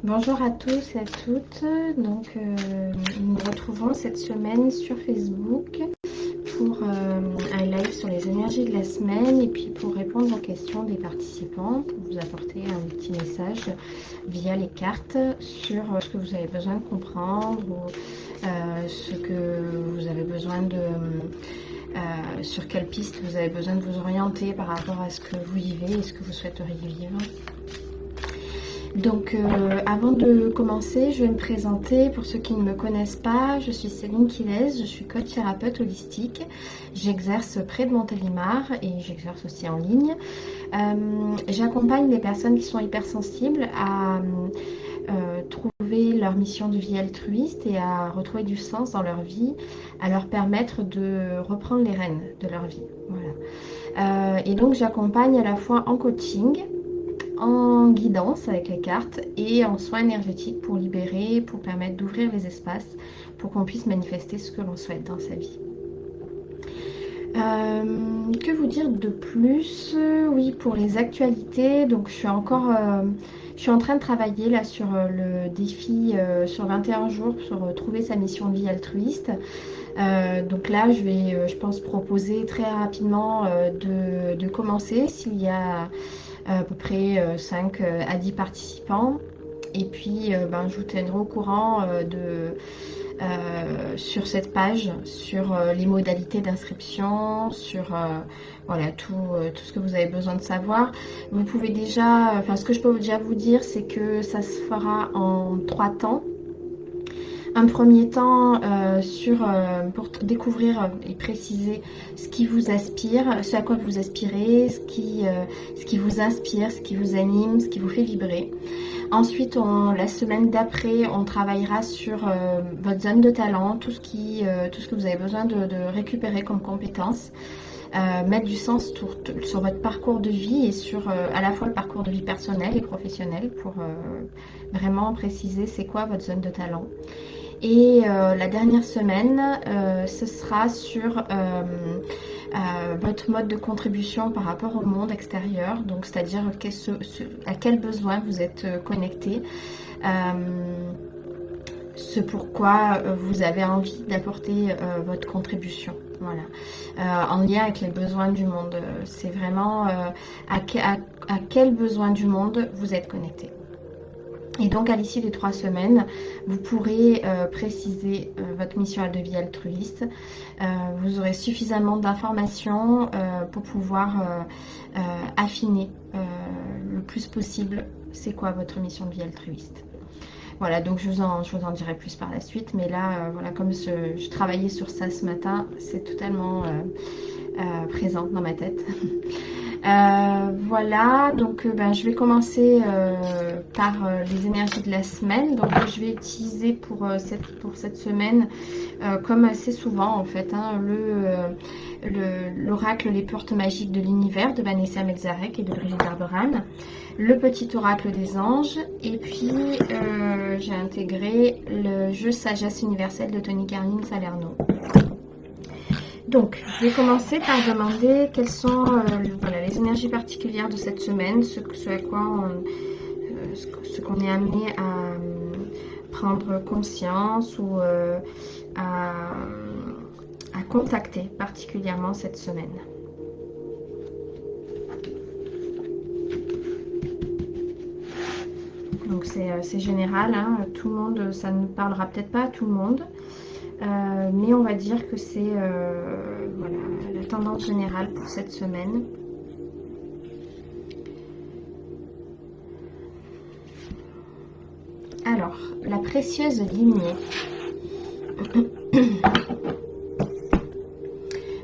Bonjour à tous et à toutes. Donc, nous nous retrouvons cette semaine sur Facebook pour un live sur les énergies de la semaine et puis pour répondre aux questions des participants, pour vous apporter un petit message via les cartes sur ce que vous avez besoin de comprendre ou ce que vous avez besoin de... sur quelle piste vous avez besoin de vous orienter par rapport à ce que vous vivez et ce que vous souhaiteriez vivre. Donc avant de commencer, je vais me présenter pour ceux qui ne me connaissent pas. Je suis Céline Quilez, je suis coach thérapeute holistique. J'exerce près de Montélimar et j'exerce aussi en ligne. J'accompagne les personnes qui sont hypersensibles à trouver leur mission de vie altruiste et à retrouver du sens dans leur vie, à leur permettre de reprendre les rênes de leur vie. Voilà. Et donc j'accompagne à la fois en coaching, en guidance avec les cartes et en soins énergétiques pour libérer, pour permettre d'ouvrir les espaces pour qu'on puisse manifester ce que l'on souhaite dans sa vie. Que vous dire de plus? Oui, pour les actualités, donc je suis en train de travailler là sur le défi sur 21 jours sur trouver sa mission de vie altruiste. Donc là, je vais, je pense, proposer très rapidement de commencer s'il y a à peu près 5 à 10 participants. Et puis, je vous tiendrai au courant sur cette page, sur les modalités d'inscription, sur voilà, tout ce que vous avez besoin de savoir. Vous pouvez déjà, ce que je peux déjà vous dire, c'est que ça se fera en 3 temps. Un premier temps pour découvrir et préciser ce qui vous aspire, ce à quoi vous aspirez, ce qui vous inspire, ce qui vous anime, ce qui vous fait vibrer. Ensuite, la semaine d'après, on travaillera sur votre zone de talent, tout ce que vous avez besoin de récupérer comme compétences. Mettre du sens sur votre parcours de vie et sur à la fois le parcours de vie personnel et professionnel pour vraiment préciser c'est quoi votre zone de talent. Et la dernière semaine, ce sera sur votre mode de contribution par rapport au monde extérieur, donc c'est-à-dire à quel besoin vous êtes connecté, ce pourquoi vous avez envie d'apporter votre contribution. Voilà, en lien avec les besoins du monde. C'est vraiment à quel besoin du monde vous êtes connecté. Et donc à l'issue des 3 semaines, vous pourrez préciser votre mission de vie altruiste. Vous aurez suffisamment d'informations pour pouvoir affiner le plus possible c'est quoi votre mission de vie altruiste. Voilà, donc je vous en dirai plus par la suite. Mais là, voilà, comme je travaillais sur ça ce matin, c'est totalement présent dans ma tête. Voilà, donc je vais commencer par les énergies de la semaine. Donc je vais utiliser pour cette semaine, comme assez souvent en fait, l'oracle Les Portes Magiques de l'Univers de Vanessa Melzarek et de Brigitte Arberhan, le petit oracle des anges, et puis j'ai intégré le jeu Sagesse universelle de Tony Carlin Salerno. Donc, je vais commencer par demander quelles sont les énergies particulières de cette semaine, ce à quoi ce qu'on est amené à prendre conscience ou à contacter particulièrement cette semaine. Donc c'est général, hein, tout le monde, ça ne parlera peut-être pas à tout le monde. Mais on va dire que c'est voilà, la tendance générale pour cette semaine. Alors, la précieuse lignée.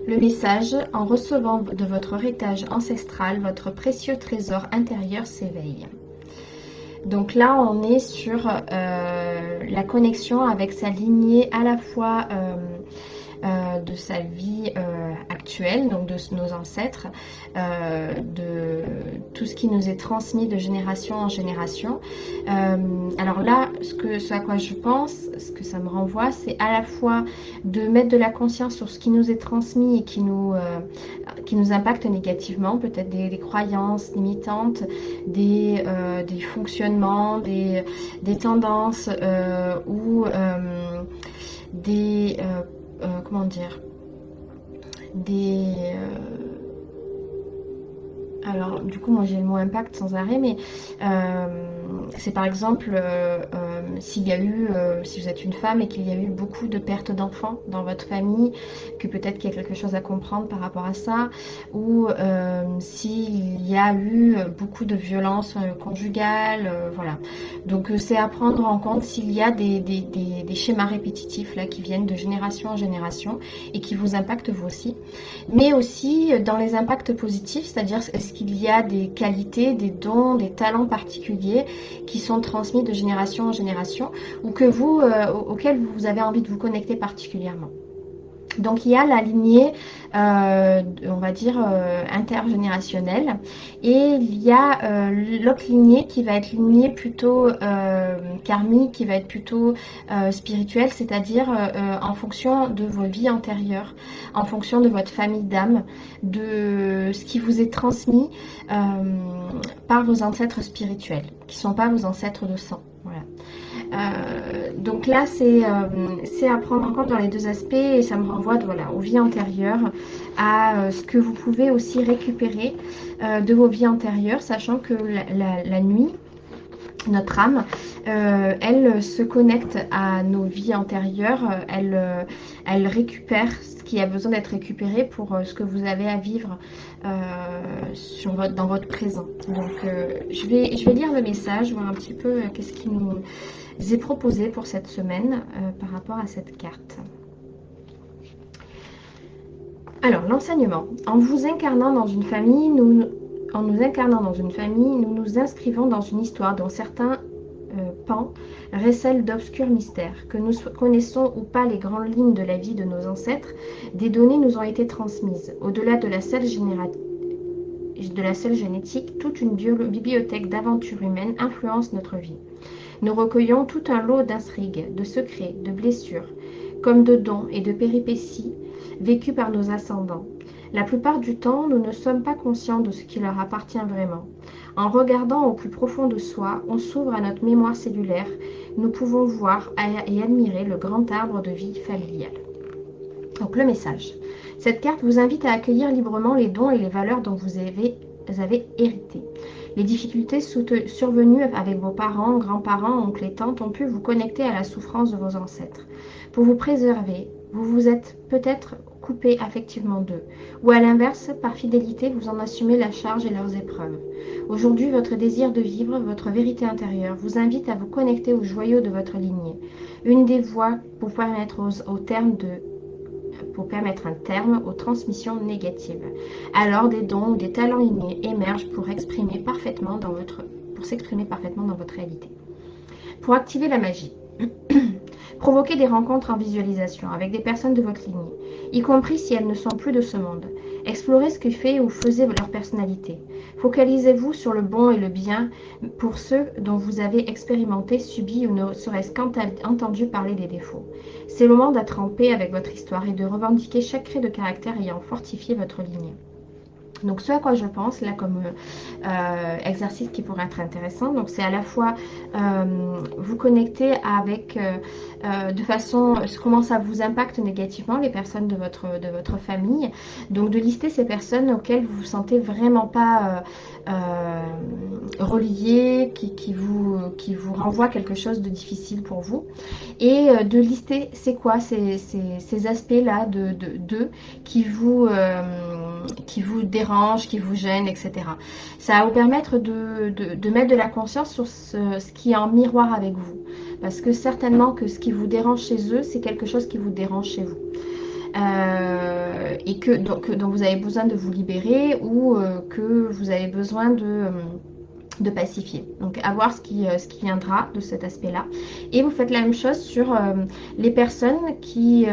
Le message: en recevant de votre héritage ancestral, votre précieux trésor intérieur s'éveille. Donc là, on est sur la connexion avec sa lignée à la fois de sa vie actuelle, donc de nos ancêtres, de tout ce qui nous est transmis de génération en génération. Alors là, ce à quoi je pense, ce que ça me renvoie, c'est à la fois de mettre de la conscience sur ce qui nous est transmis et qui nous impacte négativement, peut-être des croyances limitantes, des fonctionnements, des tendances ou comment dire, alors du coup moi j'ai le mot impact sans arrêt, mais c'est par exemple s'il y a eu, si vous êtes une femme et qu'il y a eu beaucoup de pertes d'enfants dans votre famille, que peut-être qu'il y a quelque chose à comprendre par rapport à ça, ou s'il y a eu beaucoup de violences conjugales, voilà. Donc c'est à prendre en compte s'il y a des schémas répétitifs là qui viennent de génération en génération et qui vous impactent vous aussi, mais aussi dans les impacts positifs, c'est-à-dire est-ce qu'il y a des qualités, des dons, des talents particuliers qui sont transmis de génération en génération ou que auxquels vous avez envie de vous connecter particulièrement. Donc il y a la lignée, on va dire, intergénérationnelle, et il y a l'autre lignée qui va être lignée plutôt karmique, qui va être plutôt spirituelle, c'est-à-dire en fonction de vos vies antérieures, en fonction de votre famille d'âme, de ce qui vous est transmis par vos ancêtres spirituels, qui ne sont pas vos ancêtres de sang. Voilà. Donc là c'est à prendre en compte dans les deux aspects, et ça me renvoie aux vies antérieures, à ce que vous pouvez aussi récupérer de vos vies antérieures, sachant que la nuit, notre âme, elle se connecte à nos vies antérieures, elle récupère ce qui a besoin d'être récupéré pour ce que vous avez à vivre dans votre présent. Donc je vais lire le message, voir un petit peu qu'est-ce qui nous est proposé pour cette semaine par rapport à cette carte. Alors, l'enseignement. En nous incarnant dans une famille, nous nous inscrivons dans une histoire dont certains pans recèlent d'obscurs mystères. Que nous connaissons ou pas les grandes lignes de la vie de nos ancêtres, des données nous ont été transmises. Au-delà de la seule génétique, toute une bibliothèque d'aventures humaines influence notre vie. Nous recueillons tout un lot d'intrigues, de secrets, de blessures, comme de dons et de péripéties vécus par nos ascendants. La plupart du temps, nous ne sommes pas conscients de ce qui leur appartient vraiment. En regardant au plus profond de soi, on s'ouvre à notre mémoire cellulaire. Nous pouvons voir et admirer le grand arbre de vie familial. Donc le message. Cette carte vous invite à accueillir librement les dons et les valeurs dont vous avez hérité. Les difficultés survenues avec vos parents, grands-parents, oncles et tantes ont pu vous connecter à la souffrance de vos ancêtres. Pour vous préserver, vous vous êtes peut-être coupé affectivement d'eux. Ou à l'inverse, par fidélité, vous en assumez la charge et leurs épreuves. Aujourd'hui, votre désir de vivre, votre vérité intérieure, vous invite à vous connecter aux joyaux de votre lignée. Une des voies pour permettre un terme aux transmissions négatives. Alors des dons ou des talents innés émergent pour s'exprimer parfaitement dans votre réalité. Pour activer la magie, provoquez des rencontres en visualisation avec des personnes de votre lignée, y compris si elles ne sont plus de ce monde. Explorez ce que fait ou faisait leur personnalité. Focalisez-vous sur le bon et le bien pour ceux dont vous avez expérimenté, subi ou ne serait-ce qu'entendu parler des défauts. C'est le moment d'être en paix avec votre histoire et de revendiquer chaque trait de caractère ayant fortifié votre lignée. Donc ce à quoi je pense là comme exercice qui pourrait être intéressant, donc c'est à la fois vous connecter avec de façon comment ça vous impacte négativement les personnes de votre famille, donc de lister ces personnes auxquelles vous vous sentez vraiment pas relié, qui vous renvoie quelque chose de difficile pour vous, et de lister c'est quoi ces aspects là de qui vous dérangent, qui vous gênent, etc. Ça va vous permettre de mettre de la conscience sur ce qui est en miroir avec vous, parce que certainement que ce qui vous dérange chez eux, c'est quelque chose qui vous dérange chez vous. Et que donc vous avez besoin de vous libérer, ou que vous avez besoin de pacifier. Donc à voir ce qui viendra de cet aspect-là. Et vous faites la même chose sur les personnes qui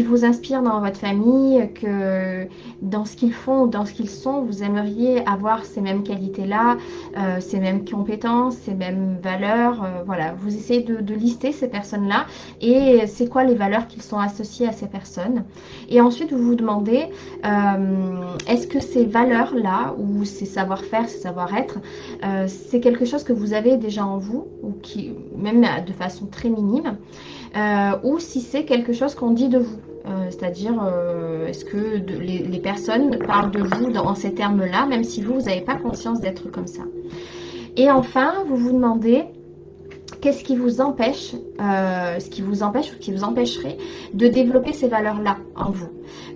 vous inspirent dans votre famille, que dans ce qu'ils font, dans ce qu'ils sont, vous aimeriez avoir ces mêmes qualités-là, ces mêmes compétences, ces mêmes valeurs. Voilà, vous essayez de lister ces personnes-là et c'est quoi les valeurs qui sont associées à ces personnes. Et ensuite, vous vous demandez, est-ce que ces valeurs-là, ou ces savoir-faire, ces savoir-être, c'est quelque chose que vous avez déjà en vous, ou qui, même de façon très minime, ou si c'est quelque chose qu'on dit de vous. C'est-à-dire, est-ce que les personnes parlent de vous dans ces termes-là, même si vous n'avez pas conscience d'être comme ça. Et enfin, vous vous demandez, qu'est-ce qui vous empêche, ce qui vous empêche ou qui vous empêcherait de développer ces valeurs-là en vous.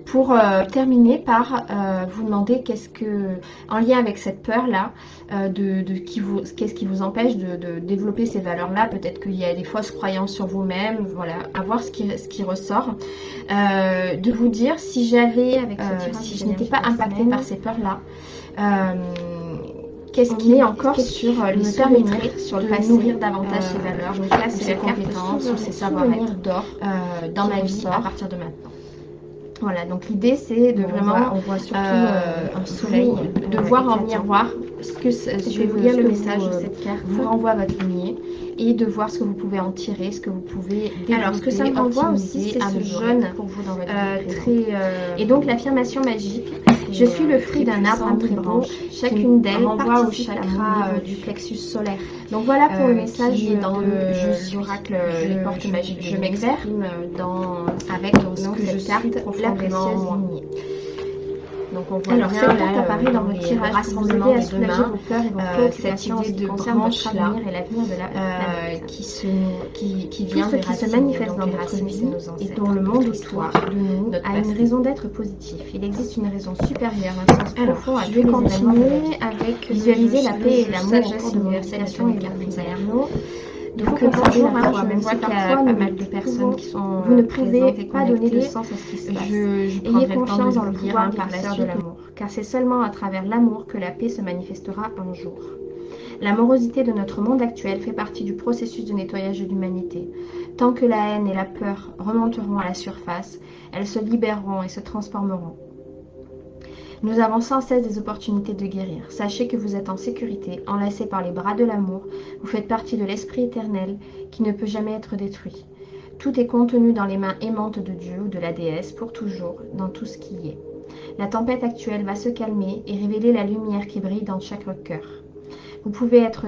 Pour terminer par vous demander qu'est-ce que, en lien avec cette peur-là, qu'est-ce qui vous empêche de développer ces valeurs-là. Peut-être qu'il y a des fausses croyances sur vous-même, voilà, à voir ce qui ressort. De vous dire, si j'avais, si je n'étais pas impactée par ces peurs-là, qu'est-ce qui est encore sur me permettrait sur le passé nourrir davantage ces valeurs, donc là c'est ces compétences ou ces savoir-être d'or dans ma vie à partir de maintenant. Voilà, donc l'idée c'est de vraiment, on voit surtout un soleil, de voir en miroir ce que je vais vous lire le message de cette carte, vous renvoie à votre lignée et de voir ce que vous pouvez en tirer, ce que vous pouvez développer. Alors ce que ça me renvoie aussi, c'est ce jaune pour vous dans votre vie et donc l'affirmation magique. Je suis le fruit d'un arbre à 1000 branches. Chacune d'elles renvoie au chakra du plexus solaire. Donc voilà pour le message dans l'oracle Les Portes Magiques. Je m'exprime avec cette carte profondément lignée. Donc on voit alors, cette carte apparaît dans votre tirage rassemblement des deux mains, vos peurs et vos préoccupations cette idée de branche là, et l'avenir de la planète, qui vient tout ce qui se manifeste dans votre vie et dont le monde autour de nous a une raison d'être positif. Il existe une raison supérieure, un sens profond à tous les événements avec visualiser la paix et l'amour au cours de vos méditations et cartes Salerno. Donc bonjour, je vois qu'il y a pas mal de personnes qui sont vous ne pouvez pas donner de sens à ce qui se passe. Ayez confiance dans le pouvoir guérisseur de l'amour, car c'est seulement à travers l'amour que la paix se manifestera un jour. La morosité de notre monde actuel fait partie du processus de nettoyage de l'humanité. Tant que la haine et la peur remonteront à la surface, elles se libéreront et se transformeront. Nous avons sans cesse des opportunités de guérir. Sachez que vous êtes en sécurité, enlacés par les bras de l'amour. Vous faites partie de l'esprit éternel qui ne peut jamais être détruit. Tout est contenu dans les mains aimantes de Dieu ou de la déesse pour toujours, dans tout ce qui y est. La tempête actuelle va se calmer et révéler la lumière qui brille dans chaque cœur. Vous pouvez être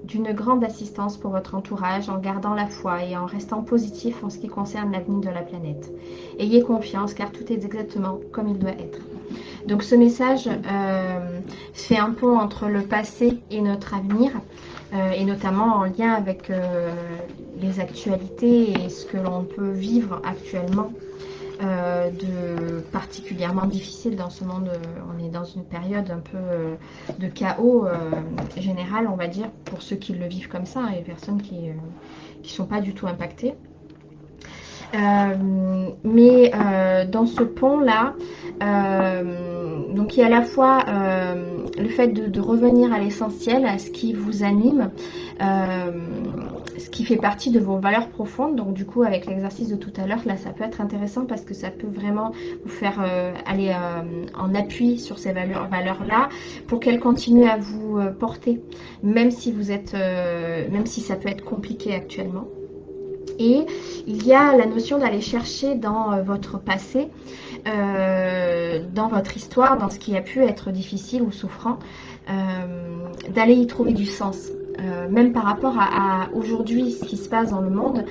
d'une grande assistance pour votre entourage en gardant la foi et en restant positif en ce qui concerne l'avenir de la planète. Ayez confiance car tout est exactement comme il doit être. Donc ce message fait un pont entre le passé et notre avenir, et notamment en lien avec les actualités et ce que l'on peut vivre actuellement de particulièrement difficile dans ce monde. On est dans une période un peu de chaos général, on va dire, pour ceux qui le vivent comme ça, et les personnes qui sont pas du tout impactées. Mais dans ce pont-là, donc il y a à la fois le fait de revenir à l'essentiel, à ce qui vous anime, ce qui fait partie de vos valeurs profondes. Donc du coup, avec l'exercice de tout à l'heure, là, ça peut être intéressant parce que ça peut vraiment vous faire aller en appui sur ces valeurs-là pour qu'elles continuent à vous porter, même si vous êtes, même si ça peut être compliqué actuellement. Et il y a la notion d'aller chercher dans votre passé, dans votre histoire, dans ce qui a pu être difficile ou souffrant, d'aller y trouver du sens. Même par rapport à aujourd'hui, ce qui se passe dans le monde,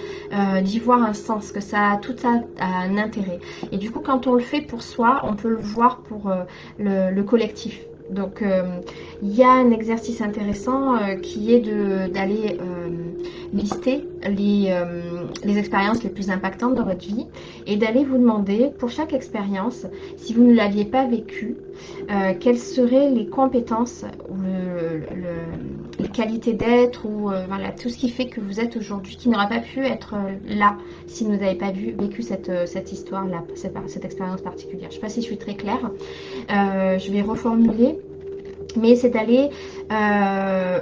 d'y voir un sens, que tout ça a un intérêt. Et du coup, quand on le fait pour soi, on peut le voir pour le collectif. Donc il y a un exercice intéressant qui est d'aller lister les expériences les plus impactantes dans votre vie et d'aller vous demander pour chaque expérience, si vous ne l'aviez pas vécue, quelles seraient les compétences ou les qualités d'être ou voilà, tout ce qui fait que vous êtes aujourd'hui, qui n'aurait pas pu être là si vous n'avez pas vécu cette histoire-là, cette expérience particulière. Je ne sais pas si je suis très claire. Je vais reformuler. Mais c'est d'aller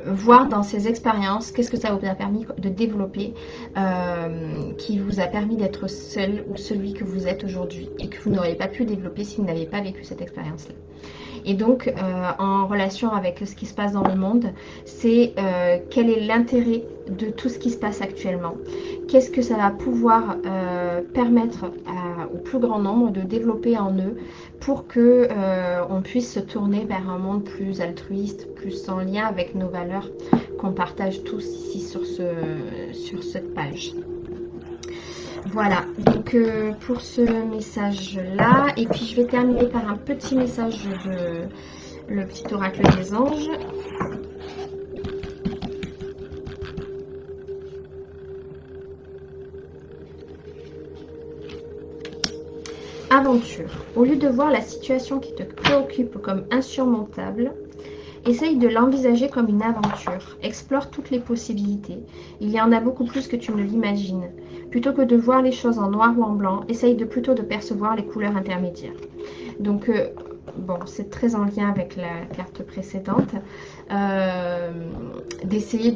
voir dans ces expériences qu'est-ce que ça vous a permis de développer, qui vous a permis d'être seul ou celui que vous êtes aujourd'hui et que vous n'auriez pas pu développer si vous n'aviez pas vécu cette expérience-là. Et donc, en relation avec ce qui se passe dans le monde, c'est quel est l'intérêt de tout ce qui se passe actuellement. Qu'est-ce que ça va pouvoir permettre au plus grand nombre de développer en eux pour que on puisse se tourner vers un monde plus altruiste, plus en lien avec nos valeurs qu'on partage tous ici sur cette page. Voilà, donc pour ce message-là, et puis je vais terminer par un petit message de le petit oracle des anges. Aventure. Au lieu de voir la situation qui te préoccupe comme insurmontable, essaye de l'envisager comme une aventure. Explore toutes les possibilités. Il y en a beaucoup plus que tu ne l'imagines. Plutôt que de voir les choses en noir ou en blanc, essaye plutôt de percevoir les couleurs intermédiaires. Donc, bon, c'est très en lien avec la carte précédente. D'essayer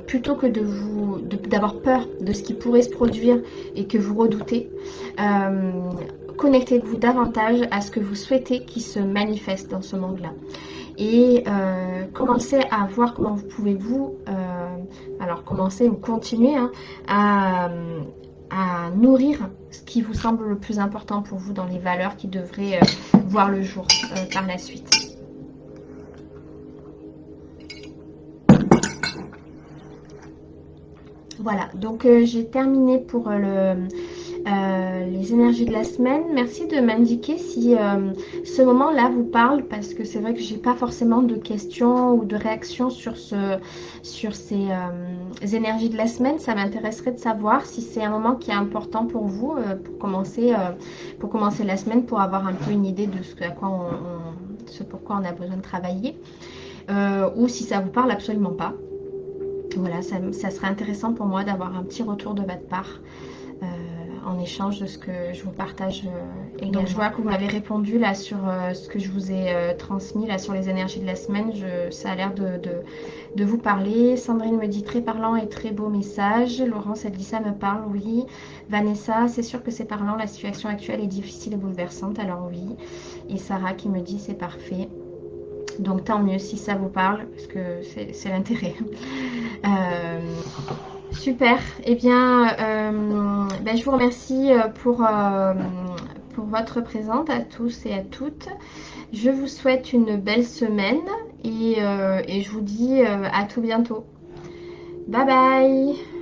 plutôt que d'avoir peur de ce qui pourrait se produire et que vous redoutez, connectez-vous davantage à ce que vous souhaitez qui se manifeste dans ce monde-là. Et commencez à voir comment vous pouvez alors commencer ou continuer à nourrir ce qui vous semble le plus important pour vous dans les valeurs qui devraient voir le jour par la suite. Voilà, donc j'ai terminé pour les énergies de la semaine. Merci de m'indiquer si ce moment-là vous parle, parce que c'est vrai que j'ai pas forcément de questions ou de réactions sur ces énergies de la semaine. Ça m'intéresserait de savoir si c'est un moment qui est important pour vous pour commencer la semaine, pour avoir un peu une idée de ce pourquoi on a besoin de travailler, ou si ça vous parle absolument pas. Voilà, ça serait intéressant pour moi d'avoir un petit retour de votre part en échange de ce que je vous partage également. Donc je vois que vous m'avez répondu là sur ce que je vous ai transmis là sur les énergies de la semaine. Ça a l'air de vous parler. Sandrine me dit très parlant et très beau message. Laurence, elle dit ça me parle, oui. Vanessa, c'est sûr que c'est parlant, la situation actuelle est difficile et bouleversante, alors oui. Et Sarah qui me dit c'est parfait. Donc tant mieux si ça vous parle, parce que c'est l'intérêt. Super. Eh bien, je vous remercie pour votre présence à tous et à toutes. Je vous souhaite une belle semaine et je vous dis à tout bientôt. Bye bye.